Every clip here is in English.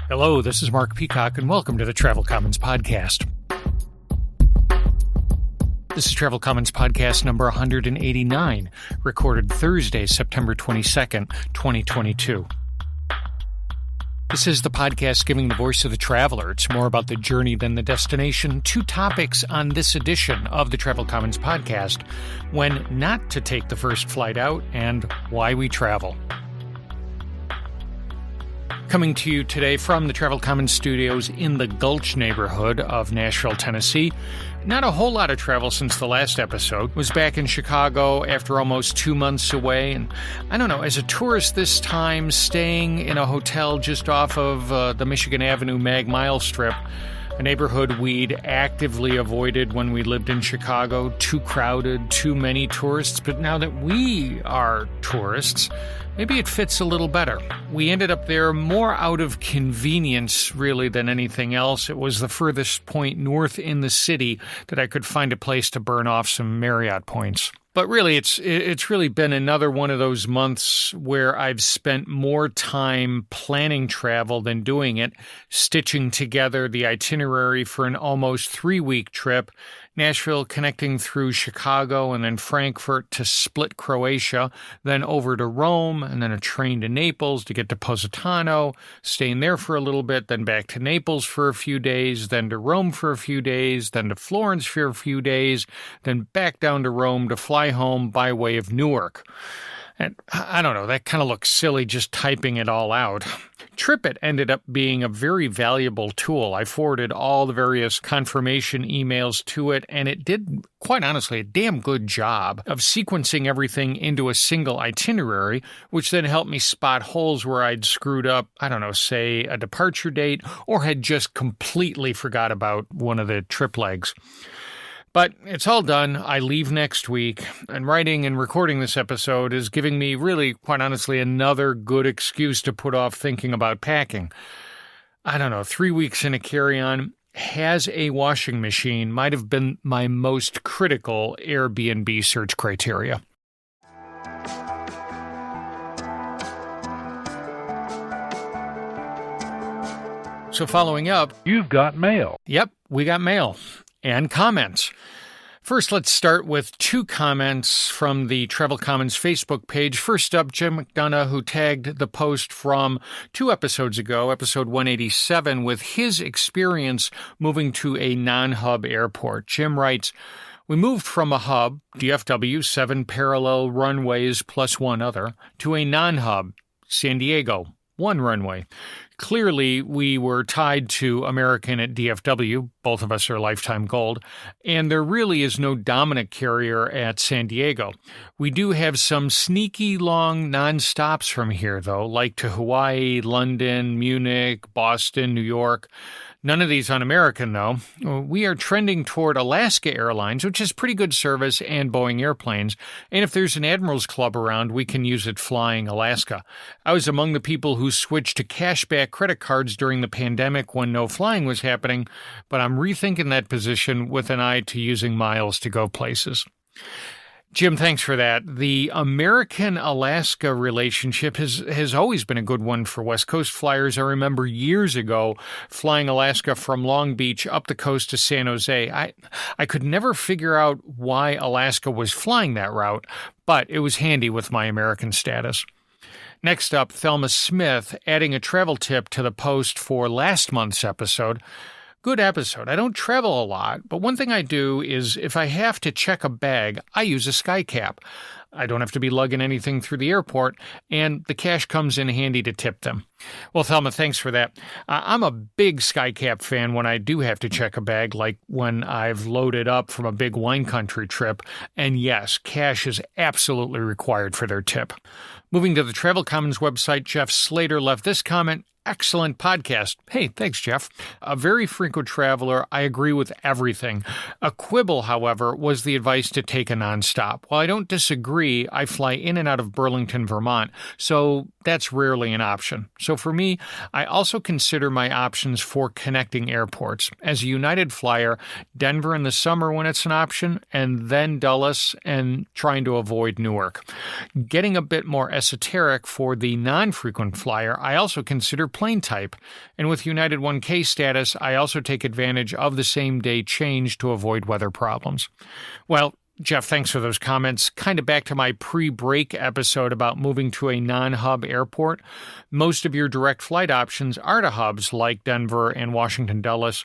Hello, this is Mark Peacock, and welcome to the Travel Commons Podcast. This is Travel Commons Podcast number 189, recorded Thursday, September 22nd, 2022. This is the podcast giving the voice of the traveler. It's more about the journey than the destination. 2 topics on this edition of the Travel Commons Podcast: when not to take the first flight out and why we travel. Coming to you today from the Travel Commons studios in the Gulch neighborhood of Nashville, Tennessee. Not a whole lot of travel since the last episode. Was back in Chicago after almost 2 months away. And I don't know, as a tourist this time, staying in a hotel just off of the Michigan Avenue Mag Mile Strip, a neighborhood we'd actively avoided when we lived in Chicago. Too crowded, too many tourists. But now that we are tourists, maybe it fits a little better. We ended up there more out of convenience, really, than anything else. It was the furthest point north in the city that I could find a place to burn off some Marriott points. But really, it's really been another one of those months where I've spent more time planning travel than doing it, stitching together the itinerary for an almost 3-week trip, Nashville connecting through Chicago and then Frankfurt to Split, Croatia, then over to Rome, and then a train to Naples to get to Positano, staying there for a little bit, then back to Naples for a few days, then to Rome for a few days, then to Florence for a few days, then back down to Rome to fly home by way of Newark. And I don't know, that kind of looks silly just typing it all out. TripIt ended up being a very valuable tool. I forwarded all the various confirmation emails to it, and it did, quite honestly, a damn good job of sequencing everything into a single itinerary, which then helped me spot holes where I'd screwed up, I don't know, say a departure date, or had just completely forgot about one of the trip legs. But it's all done. I leave next week, and writing and recording this episode is giving me really, quite honestly, another good excuse to put off thinking about packing. I don't know, 3 weeks in a carry-on, has a washing machine, might have been my most critical Airbnb search criteria. So following up, you've got mail. Yep, we got mail. And comments. First, let's start with 2 comments from the Travel Commons Facebook page. First up, Jim McDonough, who tagged the post from 2 episodes ago, episode 187, with his experience moving to a non-hub airport. Jim writes, "We moved from a hub, DFW, 7 parallel runways plus 1 other, to a non-hub, San Diego, 1 runway. Clearly, we were tied to American at DFW. Both of us are lifetime gold. And there really is no dominant carrier at San Diego. We do have some sneaky long non-stops from here, though, like to Hawaii, London, Munich, Boston, New York. None of these on American, though. We are trending toward Alaska Airlines, which is pretty good service, and Boeing airplanes. And if there's an Admirals Club around, we can use it flying Alaska. I was among the people who switched to cashback credit cards during the pandemic when no flying was happening, but I'm rethinking that position with an eye to using miles to go places." Jim, thanks for that. The American-Alaska relationship has always been a good one for West Coast flyers. I remember years ago flying Alaska from Long Beach up the coast to San Jose. I could never figure out why Alaska was flying that route, but it was handy with my American status. Next up, Thelma Smith, adding a travel tip to the post for last month's episode. Good episode. I don't travel a lot, but one thing I do is if I have to check a bag, I use a SkyCap. I don't have to be lugging anything through the airport, and the cash comes in handy to tip them. Well, Thelma, thanks for that. I'm a big SkyCap fan when I do have to check a bag, like when I've loaded up from a big wine country trip. And yes, cash is absolutely required for their tip. Moving to the Travel Commons website, Jeff Slater left this comment. Excellent podcast. Hey, thanks, Jeff. A very frequent traveler, I agree with everything. A quibble, however, was the advice to take a nonstop. While I don't disagree, I fly in and out of Burlington, Vermont, so that's rarely an option. So for me, I also consider my options for connecting airports. As a United flyer, Denver in the summer when it's an option, and then Dulles and trying to avoid Newark. Getting a bit more esoteric for the non-frequent flyer, I also consider plane type. And with United 1K status, I also take advantage of the same-day change to avoid weather problems. Well, Jeff, thanks for those comments. Kind of back to my pre-break episode about moving to a non-hub airport. Most of your direct flight options are to hubs like Denver and Washington Dulles.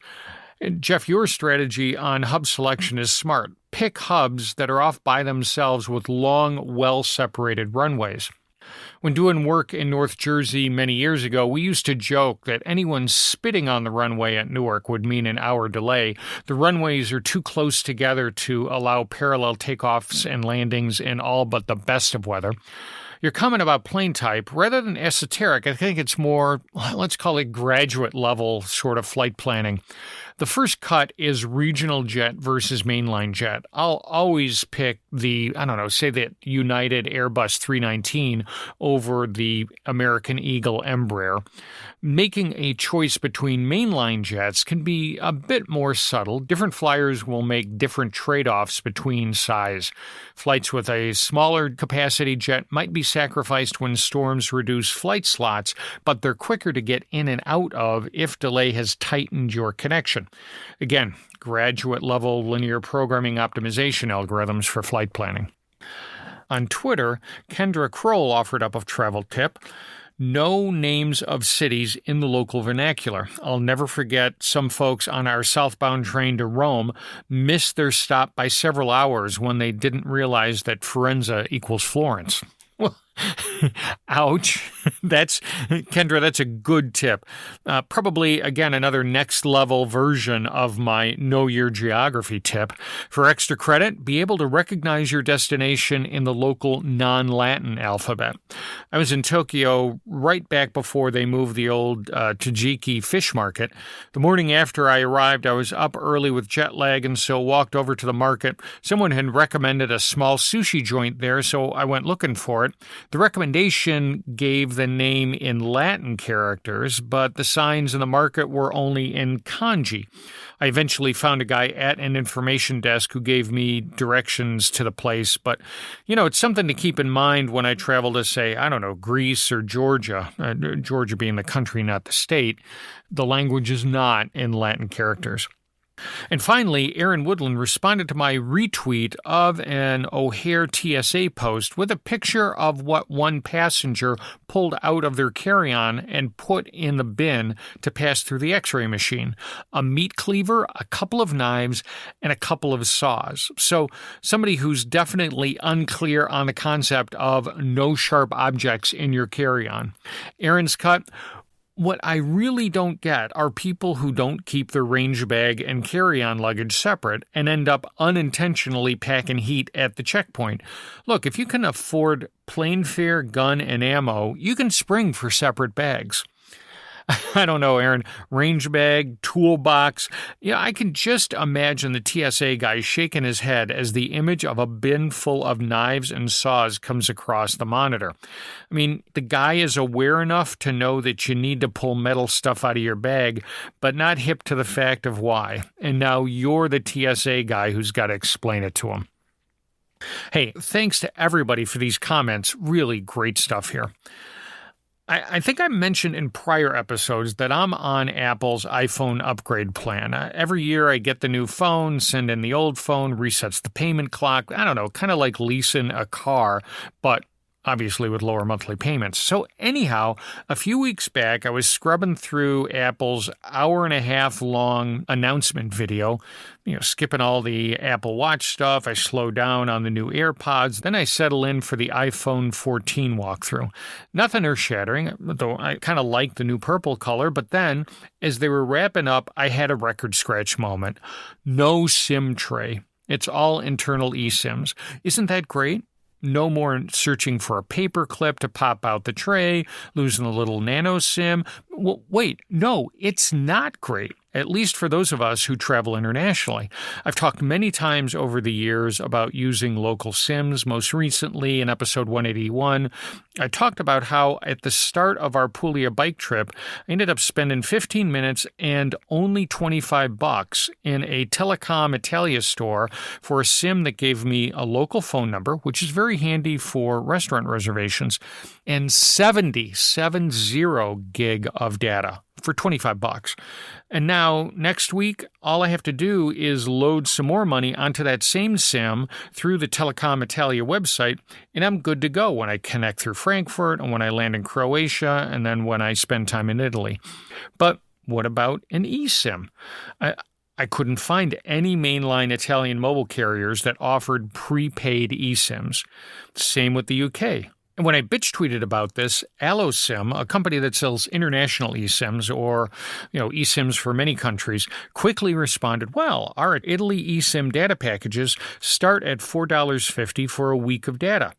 Jeff, your strategy on hub selection is smart. Pick hubs that are off by themselves with long, well-separated runways. When doing work in North Jersey many years ago, we used to joke that anyone spitting on the runway at Newark would mean an hour delay. The runways are too close together to allow parallel takeoffs and landings in all but the best of weather. Your comment about plane type, rather than esoteric, I think it's more, let's call it graduate level sort of flight planning. The first cut is regional jet versus mainline jet. I'll always pick the, say the United Airbus 319 over the American Eagle Embraer. Making a choice between mainline jets can be a bit more subtle. Different flyers will make different trade-offs between size. Flights with a smaller capacity jet might be sacrificed when storms reduce flight slots, but they're quicker to get in and out of if delay has tightened your connection. Again, graduate-level linear programming optimization algorithms for flight planning. On Twitter, Kendra Kroll offered up a travel tip. No names of cities in the local vernacular. I'll never forget some folks on our southbound train to Rome missed their stop by several hours when they didn't realize that Firenze equals Florence. Well, ouch. Kendra, that's a good tip. Probably, again, another next level version of my Know Your Geography tip. For extra credit, be able to recognize your destination in the local non-Latin alphabet. I was in Tokyo right back before they moved the old Tajiki fish market. The morning after I arrived, I was up early with jet lag and so walked over to the market. Someone had recommended a small sushi joint there, so I went looking for it. The recommendation gave the name in Latin characters, but the signs in the market were only in kanji. I eventually found a guy at an information desk who gave me directions to the place, but, it's something to keep in mind when I travel to, say, Greece or Georgia, Georgia being the country, not the state. The language is not in Latin characters. And finally, Aaron Woodland responded to my retweet of an O'Hare TSA post with a picture of what one passenger pulled out of their carry-on and put in the bin to pass through the x-ray machine. A meat cleaver, a couple of knives, and a couple of saws. So somebody who's definitely unclear on the concept of no sharp objects in your carry-on. Aaron's cut. What I really don't get are people who don't keep their range bag and carry-on luggage separate and end up unintentionally packing heat at the checkpoint. Look, if you can afford plane fare, gun, and ammo, you can spring for separate bags. I don't know, Aaron, range bag, toolbox. I can just imagine the TSA guy shaking his head as the image of a bin full of knives and saws comes across the monitor. I mean, the guy is aware enough to know that you need to pull metal stuff out of your bag, but not hip to the fact of why. And now you're the TSA guy who's got to explain it to him. Hey, thanks to everybody for these comments. Really great stuff here. I think I mentioned in prior episodes that I'm on Apple's iPhone upgrade plan. Every year I get the new phone, send in the old phone, resets the payment clock. I don't know, kind of like leasing a car, but obviously with lower monthly payments. So anyhow, a few weeks back, I was scrubbing through Apple's hour-and-a-half-long announcement video, skipping all the Apple Watch stuff. I slow down on the new AirPods. Then I settle in for the iPhone 14 walkthrough. Nothing earth-shattering, though I kind of like the new purple color. But then, as they were wrapping up, I had a record scratch moment. No SIM tray. It's all internal eSIMs. Isn't that great? No more searching for a paper clip to pop out the tray, losing a little nano SIM. Well, wait, no, it's not great. at least for those of us who travel internationally. I've talked many times over the years about using local SIMs. Most recently, in episode 181, I talked about how at the start of our Puglia bike trip, I ended up spending 15 minutes and only $25 in a Telecom Italia store for a SIM that gave me a local phone number, which is very handy for restaurant reservations, and 70 gig of data for $25. And now, next week, all I have to do is load some more money onto that same SIM through the Telecom Italia website, and I'm good to go when I connect through Frankfurt and when I land in Croatia and then when I spend time in Italy. But what about an eSIM? I couldn't find any mainline Italian mobile carriers that offered prepaid eSIMs. Same with the UK. And when I bitch tweeted about this, AlloSIM, a company that sells international eSIMs or, eSIMs for many countries, quickly responded, well, our Italy eSIM data packages start at $4.50 for a week of data.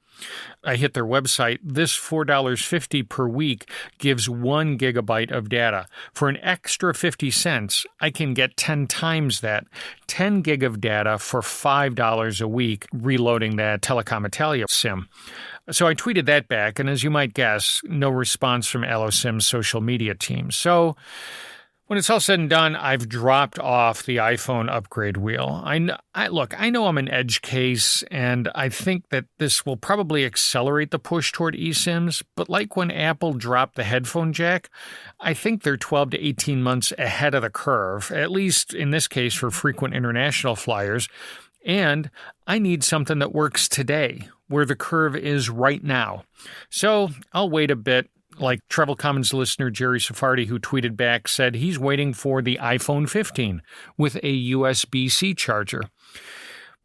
I hit their website. This $4.50 per week gives 1 gigabyte of data. For an extra 50 cents, I can get 10 times that, 10 gig of data for $5 a week, reloading that Telecom Italia SIM. So I tweeted that back, and as you might guess, no response from AlloSIM's social media team. So when it's all said and done, I've dropped off the iPhone upgrade wheel. I know I'm an edge case, and I think that this will probably accelerate the push toward eSIMs, but like when Apple dropped the headphone jack, I think they're 12 to 18 months ahead of the curve, at least in this case for frequent international flyers. And I need something that works today, where the curve is right now. So I'll wait a bit. Like Travel Commons listener Jerry Sephardi, who tweeted back, said he's waiting for the iPhone 15 with a USB-C charger.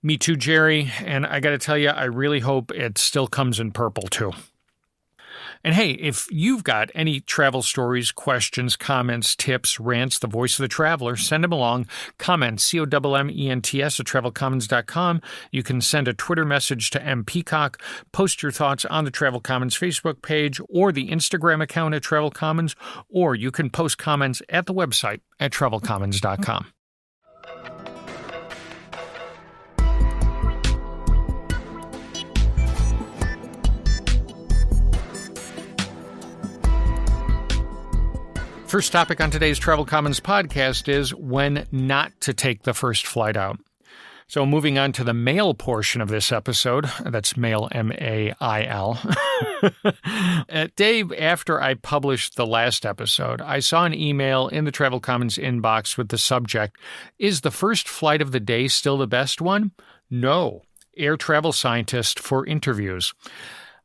Me too, Jerry, and I got to tell you, I really hope it still comes in purple too. And hey, if you've got any travel stories, questions, comments, tips, rants, the voice of the traveler, send them along. Comments, COMMENTS at travelcommons.com. You can send a Twitter message to M. Peacock, post your thoughts on the Travel Commons Facebook page or the Instagram account at Travel Commons, or you can post comments at the website at travelcommons.com. First topic on today's Travel Commons podcast is when not to take the first flight out. So moving on to the mail portion of this episode, that's mail, M-A-I-L. A day after I published the last episode, I saw an email in the Travel Commons inbox with the subject, "Is the first flight of the day still the best one?" No. Air travel scientist for interviews.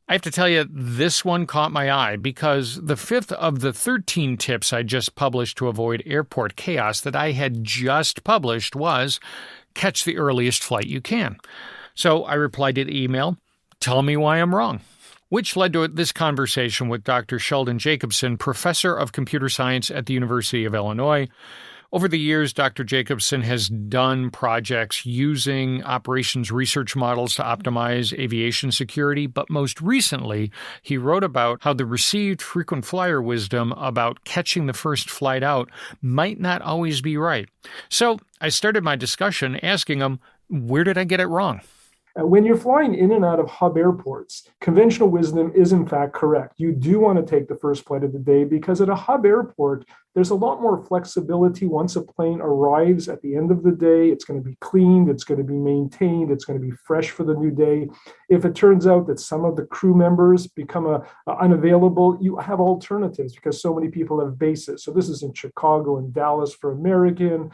I have to tell you, this one caught my eye because the 5th of the 13 tips I just published to avoid airport chaos that I had just published was catch the earliest flight you can. So I replied to the email, tell me why I'm wrong, which led to this conversation with Dr. Sheldon Jacobson, professor of computer science at the University of Illinois. Over the years, Dr. Jacobson has done projects using operations research models to optimize aviation security, but most recently, he wrote about how the received frequent flyer wisdom about catching the first flight out might not always be right. So I started my discussion asking him, where did I get it wrong? When you're flying in and out of hub airports, conventional wisdom is in fact correct. You do want to take the first flight of the day because at a hub airport, there's a lot more flexibility once a plane arrives at the end of the day. It's going to be cleaned, it's going to be maintained, it's going to be fresh for the new day. If it turns out that some of the crew members become unavailable, you have alternatives because so many people have bases. So this is in Chicago and Dallas for American.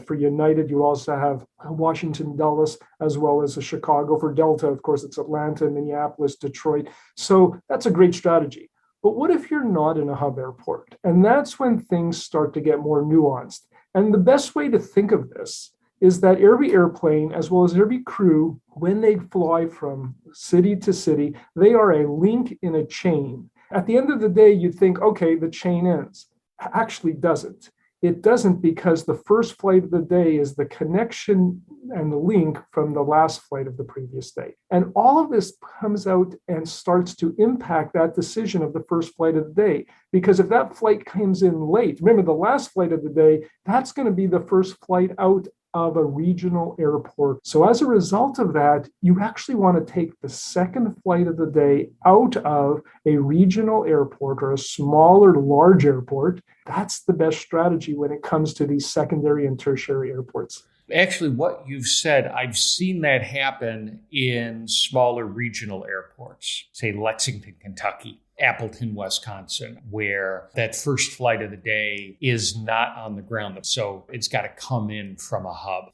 For United, you also have Washington, Dulles, as well as Chicago. For Delta, of course, it's Atlanta, Minneapolis, Detroit. So that's a great strategy. But what if you're not in a hub airport? And that's when things start to get more nuanced. And the best way to think of this is that every airplane, as well as every crew, when they fly from city to city, they are a link in a chain. At the end of the day, you'd think, okay, the chain ends. Actually doesn't. It doesn't, because the first flight of the day is the connection and the link from the last flight of the previous day. And all of this comes out and starts to impact that decision of the first flight of the day. Because if that flight comes in late, remember the last flight of the day, that's going to be the first flight out of a regional airport. So as a result of that, you actually want to take the second flight of the day out of a regional airport or a small or large airport. That's the best strategy when it comes to these secondary and tertiary airports. Actually, what you've said, I've seen that happen in smaller regional airports, say Lexington, Kentucky, Appleton, Wisconsin, where that first flight of the day is not on the ground. So it's got to come in from a hub.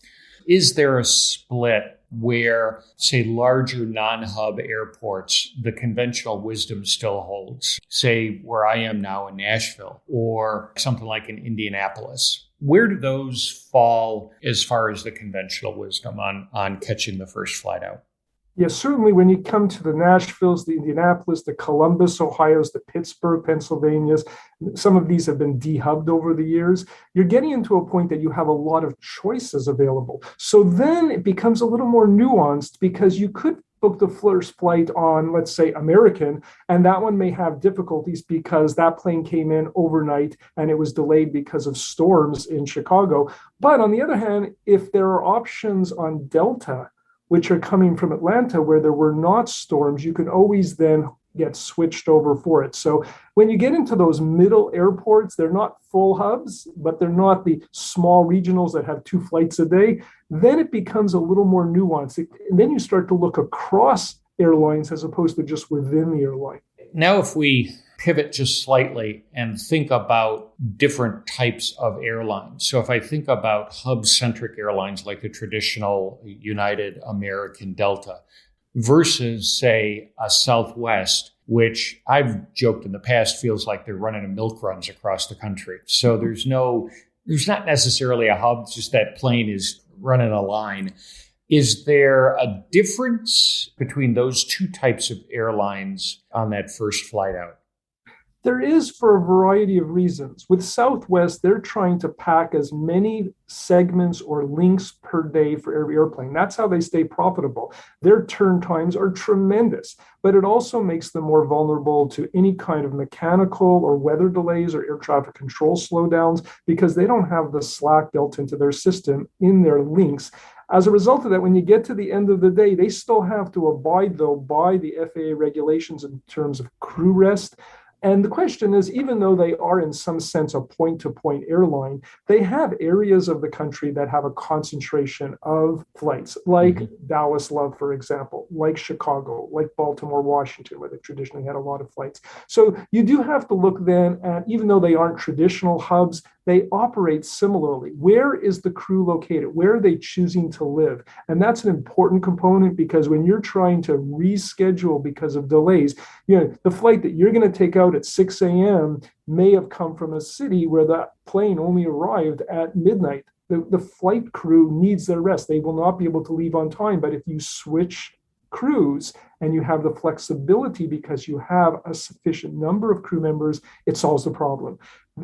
Is there a split where, say, larger non-hub airports, the conventional wisdom still holds? Say where I am now in Nashville or something like in Indianapolis. Where do those fall as far as the conventional wisdom on catching the first flight out? Yes, certainly when you come to the Nashvilles, the Indianapolis, the Columbus, Ohio's, the Pittsburgh, Pennsylvania's, some of these have been dehubbed over the years. You're getting into a point that you have a lot of choices available. So then it becomes a little more nuanced, because you could book the first flight on, let's say, American, and that one may have difficulties because that plane came in overnight and it was delayed because of storms in Chicago. But on the other hand, if there are options on Delta, which are coming from Atlanta, where there were not storms, you can always then get switched over for it. So when you get into those middle airports, they're not full hubs, but they're not the small regionals that have 2 flights a day. Then it becomes a little more nuanced. And then you start to look across airlines as opposed to just within the airline. Now, if we pivot just slightly and think about different types of airlines. So if I think about hub-centric airlines like the traditional United, American, Delta, versus, say, a Southwest, which I've joked in the past feels like they're running a milk runs across the country. So there's not necessarily a hub, it's just that plane is running a line. Is there a difference between those two types of airlines on that first flight out? There is, for a variety of reasons. With Southwest, they're trying to pack as many segments or links per day for every airplane. That's how they stay profitable. Their turn times are tremendous, but it also makes them more vulnerable to any kind of mechanical or weather delays or air traffic control slowdowns, because they don't have the slack built into their system in their links. As a result of that, when you get to the end of the day, they still have to abide, though, by the FAA regulations in terms of crew rest. And the question is, even though they are in some sense a point-to-point airline, they have areas of the country that have a concentration of flights, like Dallas Love, for example, like Chicago, like Baltimore, Washington, where they traditionally had a lot of flights. So you do have to look then at, even though they aren't traditional hubs, they operate similarly. Where is the crew located? Where are they choosing to live? And that's an important component, because when you're trying to reschedule because of delays, the flight that you're going to take out at 6 a.m. may have come from a city where that plane only arrived at midnight. The flight crew needs their rest. They will not be able to leave on time. But if you switch crews and you have the flexibility because you have a sufficient number of crew members, it solves the problem.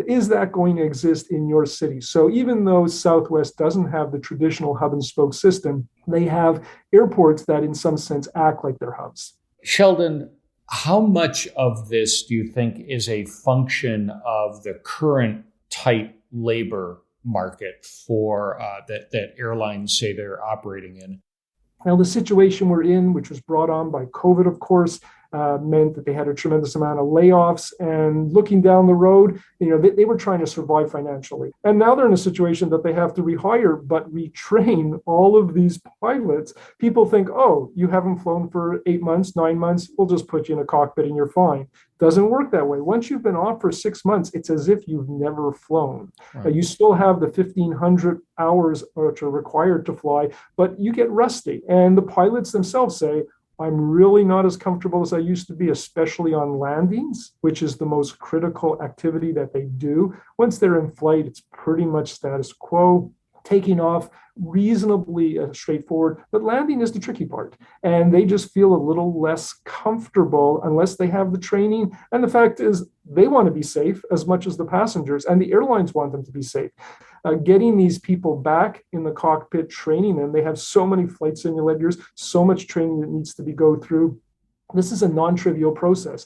Is that going to exist in your city? So even though Southwest doesn't have the traditional hub and spoke system, they have airports that in some sense act like they're hubs. Sheldon, how much of this do you think is a function of the current tight labor market for that airlines say they're operating in? Now, the situation we're in, which was brought on by COVID, of course, meant that they had a tremendous amount of layoffs. And looking down the road, they were trying to survive financially. And now they're in a situation that they have to rehire, but retrain all of these pilots. People think, oh, you haven't flown for 8 months, 9 months, we'll just put you in a cockpit and you're fine. Doesn't work that way. Once you've been off for 6 months, it's as if you've never flown. Right. You still have the 1,500 hours which are required to fly, but you get rusty. And the pilots themselves say, I'm really not as comfortable as I used to be, especially on landings, which is the most critical activity that they do. Once they're in flight, it's pretty much status quo. taking off reasonably straightforward, but landing is the tricky part. And they just feel a little less comfortable unless they have the training. And the fact is, they want to be safe as much as the passengers, and the airlines want them to be safe. Getting these people back in the cockpit, training them, they have so many flight simulators, so much training that needs to be go through. This is a non-trivial process.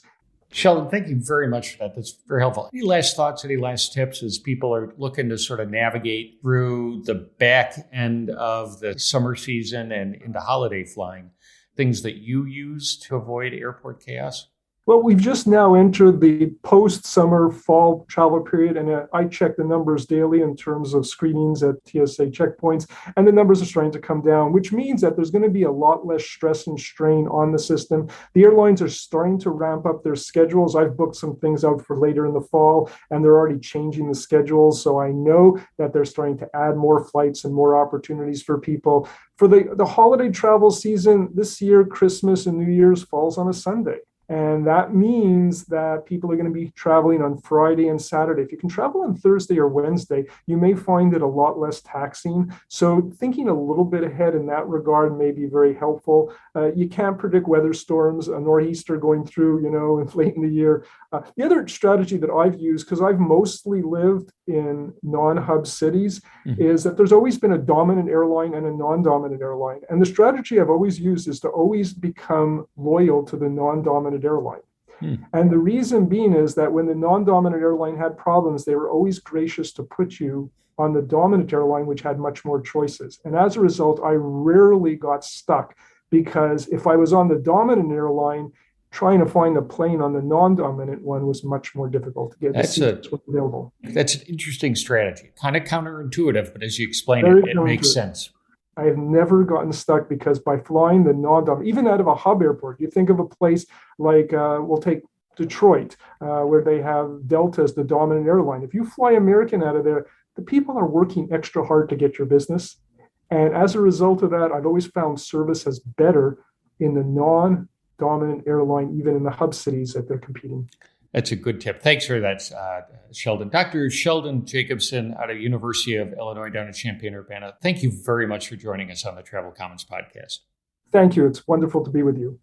Sheldon, thank you very much for that. That's very helpful. Any last thoughts, any last tips as people are looking to sort of navigate through the back end of the summer season and into holiday flying? Things that you use to avoid airport chaos? Well, we've just now entered the post-summer fall travel period, and I check the numbers daily in terms of screenings at TSA checkpoints, and the numbers are starting to come down, which means that there's going to be a lot less stress and strain on the system. The airlines are starting to ramp up their schedules. I've booked some things out for later in the fall, and they're already changing the schedules, so I know that they're starting to add more flights and more opportunities for people. For the holiday travel season, this year, Christmas and New Year's falls on a Sunday. And that means that people are going to be traveling on Friday and Saturday. If you can travel on Thursday or Wednesday, you may find it a lot less taxing. So thinking a little bit ahead in that regard may be very helpful. You can't predict weather storms, a nor'easter going through, late in the year. The other strategy that I've used, because I've mostly lived in non-hub cities, is that there's always been a dominant airline and a non-dominant airline. And the strategy I've always used is to always become loyal to the non-dominant airline. And the reason being is that when the non-dominant airline had problems, they were always gracious to put you on the dominant airline, which had much more choices. And as a result, I rarely got stuck, because if I was on the dominant airline, trying to find a plane on the non-dominant one was much more difficult to get the seats available. That's an interesting strategy. Kind of counterintuitive, but as you explain it makes sense. I have never gotten stuck, because by flying the non-dominant, even out of a hub airport, you think of a place like, we'll take Detroit, where they have Delta as the dominant airline. If you fly American out of there, the people are working extra hard to get your business. And as a result of that, I've always found service as better in the non-dominant airline, even in the hub cities that they're competing. That's a good tip. Thanks for that, Sheldon. Dr. Sheldon Jacobson out of University of Illinois down in Champaign-Urbana. Thank you very much for joining us on the Travel Commons podcast. Thank you. It's wonderful to be with you.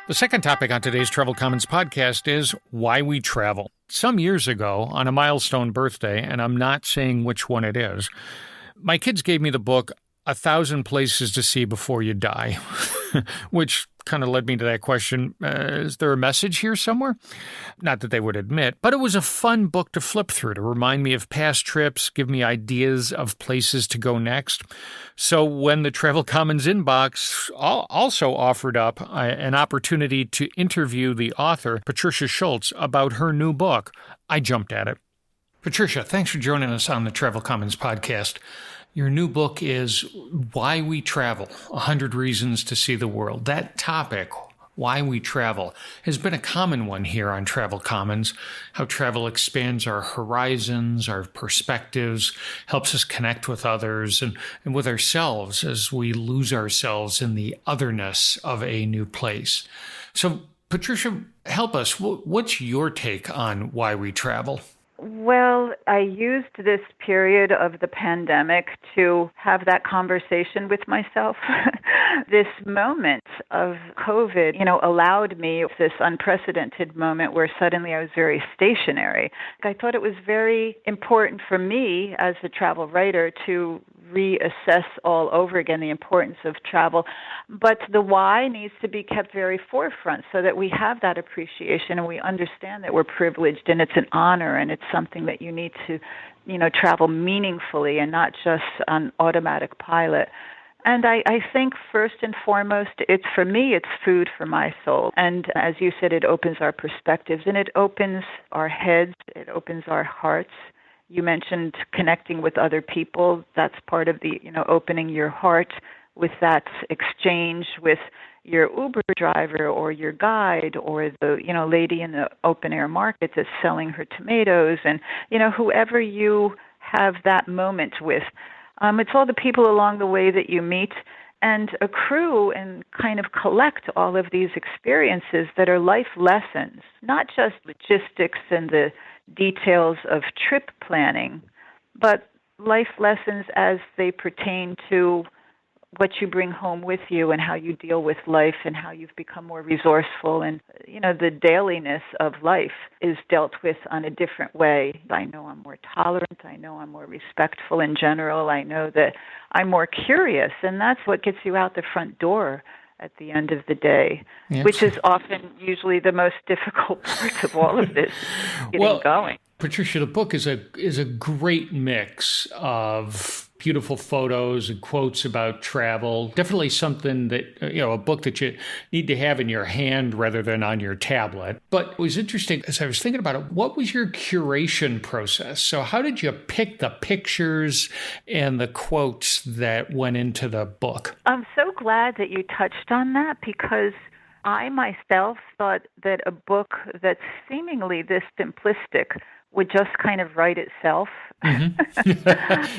The second topic on today's Travel Commons podcast is why we travel. Some years ago, on a milestone birthday, and I'm not saying which one it is, my kids gave me the book, 1,000 Places to See Before You Die, which kind of led me to that question, is there a message here somewhere? Not that they would admit, but it was a fun book to flip through, to remind me of past trips, give me ideas of places to go next. So when the Travel Commons inbox also offered up an opportunity to interview the author, Patricia Schultz, about her new book, I jumped at it. Patricia, thanks for joining us on the Travel Commons podcast. Your new book is Why We Travel, 100 Reasons to See the World. That topic, why we travel, has been a common one here on Travel Commons. How travel expands our horizons, our perspectives, helps us connect with others and with ourselves as we lose ourselves in the otherness of a new place. So, Patricia, help us. What's your take on why we travel? Well, I used this period of the pandemic to have that conversation with myself. This moment of COVID, allowed me this unprecedented moment where suddenly I was very stationary. I thought it was very important for me as a travel writer to reassess all over again the importance of travel. But the why needs to be kept very forefront so that we have that appreciation and we understand that we're privileged and it's an honor and it's something that you need to, travel meaningfully and not just on automatic pilot. And I think first and foremost, it's food for my soul. And as you said, it opens our perspectives and it opens our heads, it opens our hearts. You mentioned connecting with other people. That's part of the, opening your heart with that exchange with your Uber driver or your guide or the, lady in the open air market that's selling her tomatoes and, whoever you have that moment with. It's all the people along the way that you meet. and accrue and kind of collect all of these experiences that are life lessons, not just logistics and the details of trip planning, but life lessons as they pertain to what you bring home with you and how you deal with life and how you've become more resourceful. And, the dailiness of life is dealt with on a different way. I know I'm more tolerant. I know I'm more respectful in general. I know that I'm more curious. And that's what gets you out the front door at the end of the day, yes, which is often usually the most difficult part of all of this, getting going. Patricia, the book is a great mix of beautiful photos and quotes about travel. Definitely something that, a book that you need to have in your hand rather than on your tablet. But it was interesting, as I was thinking about it, what was your curation process? So how did you pick the pictures and the quotes that went into the book? I'm so glad that you touched on that, because I myself thought that a book that's seemingly this simplistic would just kind of write itself. Mm-hmm.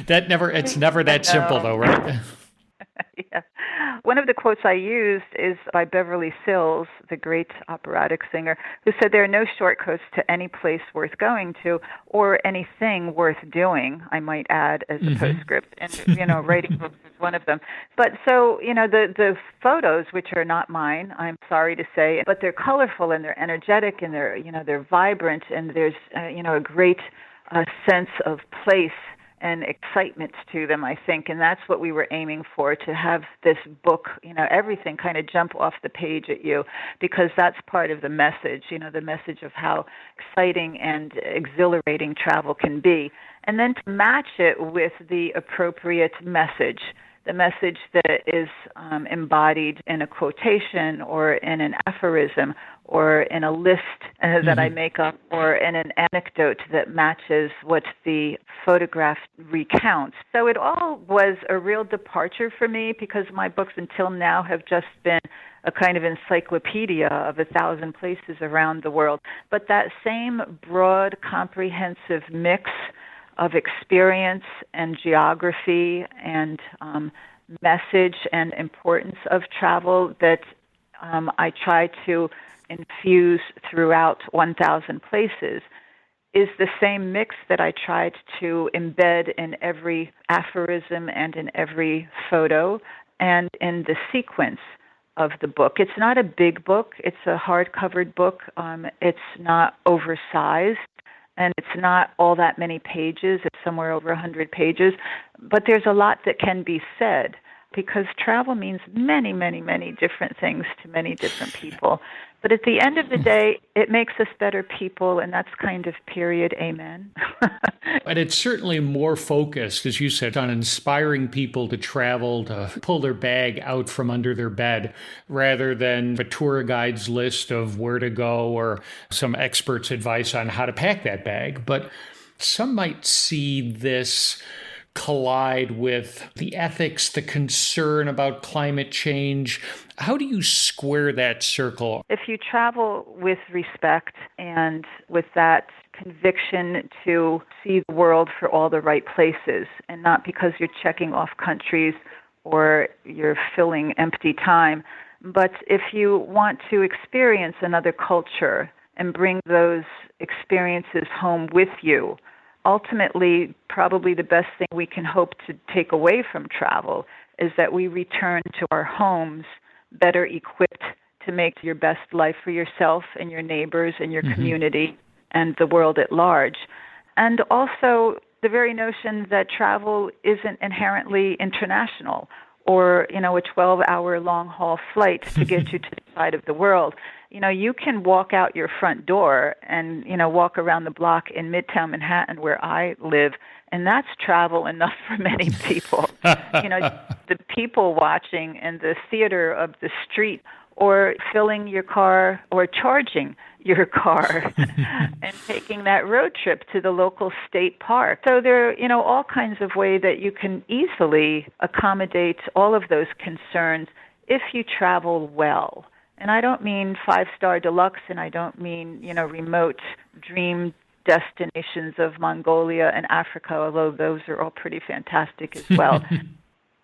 It's never that simple though, right? Yeah. One of the quotes I used is by Beverly Sills, the great operatic singer, who said there are no shortcuts to any place worth going to or anything worth doing, I might add as a postscript. And, writing books is one of them. But so, the photos, which are not mine, I'm sorry to say, but they're colorful and they're energetic and they're vibrant, and there's, a great sense of place and excitement to them, I think. And that's what we were aiming for, to have this book, everything kind of jump off the page at you, because that's part of the message, the message of how exciting and exhilarating travel can be. And then to match it with the appropriate message, the message that is embodied in a quotation or in an aphorism or in a list that I make up, or in an anecdote that matches what the photograph recounts. So it all was a real departure for me, because my books until now have just been a kind of encyclopedia of 1,000 places around the world. But that same broad, comprehensive mix of experience and geography and message and importance of travel that I try to infuse throughout 1,000 places is the same mix that I tried to embed in every aphorism and in every photo and in the sequence of the book. It's not a big book. It's a hard-covered book. It's not oversized, and it's not all that many pages. It's somewhere over 100 pages. But there's a lot that can be said, because travel means many, many, many different things to many different people. But at the end of the day, it makes us better people, and that's kind of period, amen. And it's certainly more focused, as you said, on inspiring people to travel, to pull their bag out from under their bed, rather than a tour guide's list of where to go or some expert's advice on how to pack that bag. But some might see this collide with the ethics, the concern about climate change. How do you square that circle? If you travel with respect and with that conviction to see the world for all the right places, and not because you're checking off countries or you're filling empty time, but if you want to experience another culture and bring those experiences home with you, ultimately, probably the best thing we can hope to take away from travel is that we return to our homes better equipped to make your best life for yourself and your neighbors and your community and the world at large. And also the very notion that travel isn't inherently international, or, a 12-hour long-haul flight to get you to the side of the world. You can walk out your front door and, walk around the block in Midtown Manhattan where I live, and that's travel enough for many people. The people watching and the theater of the street, or filling your car or charging your car and taking that road trip to the local state park. So there are, all kinds of ways that you can easily accommodate all of those concerns if you travel well. And I don't mean 5-star deluxe, and I don't mean, remote dream destinations of Mongolia and Africa, although those are all pretty fantastic as well.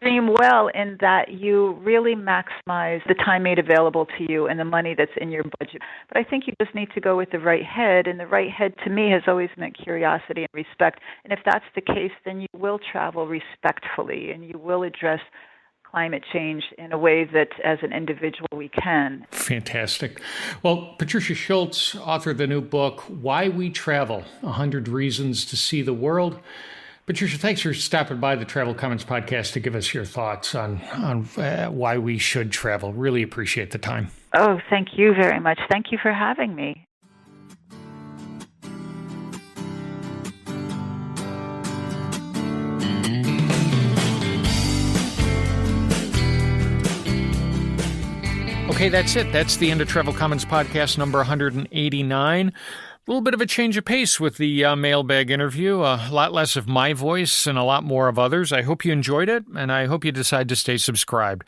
dream well in that you really maximize the time made available to you and the money that's in your budget. But I think you just need to go with the right head, and the right head to me has always meant curiosity and respect. And if that's the case, then you will travel respectfully and you will address climate change in a way that as an individual we can. Fantastic. Well, Patricia Schultz, author of the new book, Why We Travel, 100 Reasons to See the World. Patricia, thanks for stopping by the Travel Commons podcast to give us your thoughts on why we should travel. Really appreciate the time. Oh, thank you very much. Thank you for having me. Okay, that's it. That's the end of Travel Commons podcast number 189. A little bit of a change of pace with the mailbag interview, a lot less of my voice and a lot more of others. I hope you enjoyed it, and I hope you decide to stay subscribed.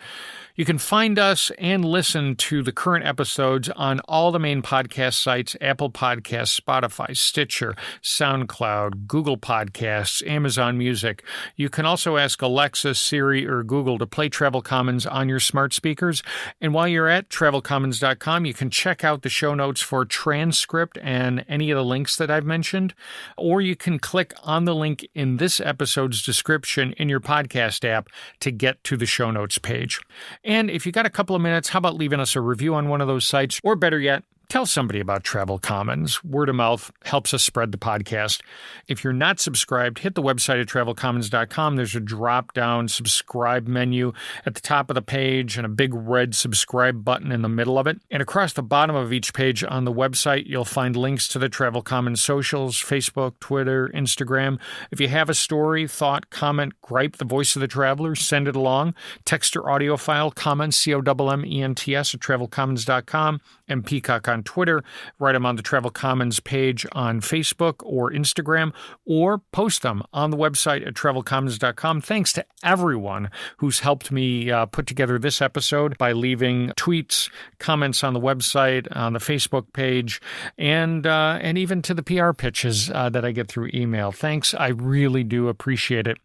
You can find us and listen to the current episodes on all the main podcast sites: Apple Podcasts, Spotify, Stitcher, SoundCloud, Google Podcasts, Amazon Music. You can also ask Alexa, Siri, or Google to play Travel Commons on your smart speakers. And while you're at travelcommons.com, you can check out the show notes for transcript and any of the links that I've mentioned. Or you can click on the link in this episode's description in your podcast app to get to the show notes page. And if you got a couple of minutes, how about leaving us a review on one of those sites? Or better yet, tell somebody about Travel Commons. Word of mouth helps us spread the podcast. If you're not subscribed, hit the website at travelcommons.com. There's a drop-down subscribe menu at the top of the page and a big red subscribe button in the middle of it. And across the bottom of each page on the website, you'll find links to the Travel Commons socials: Facebook, Twitter, Instagram. If you have a story, thought, comment, gripe, the voice of the traveler, send it along. Text or audio file, comments, COMMENTS at travelcommons.com, and Peacock on Twitter. Write them on the Travel Commons page on Facebook or Instagram, or post them on the website at travelcommons.com. Thanks to everyone who's helped me put together this episode by leaving tweets, comments on the website, on the Facebook page, and even to the PR pitches that I get through email. Thanks. I really do appreciate it.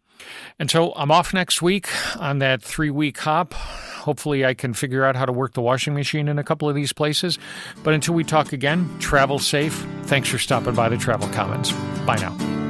And so I'm off next week on that 3-week hop. Hopefully I can figure out how to work the washing machine in a couple of these places. But until we talk again, travel safe. Thanks for stopping by the Travel Commons. Bye now.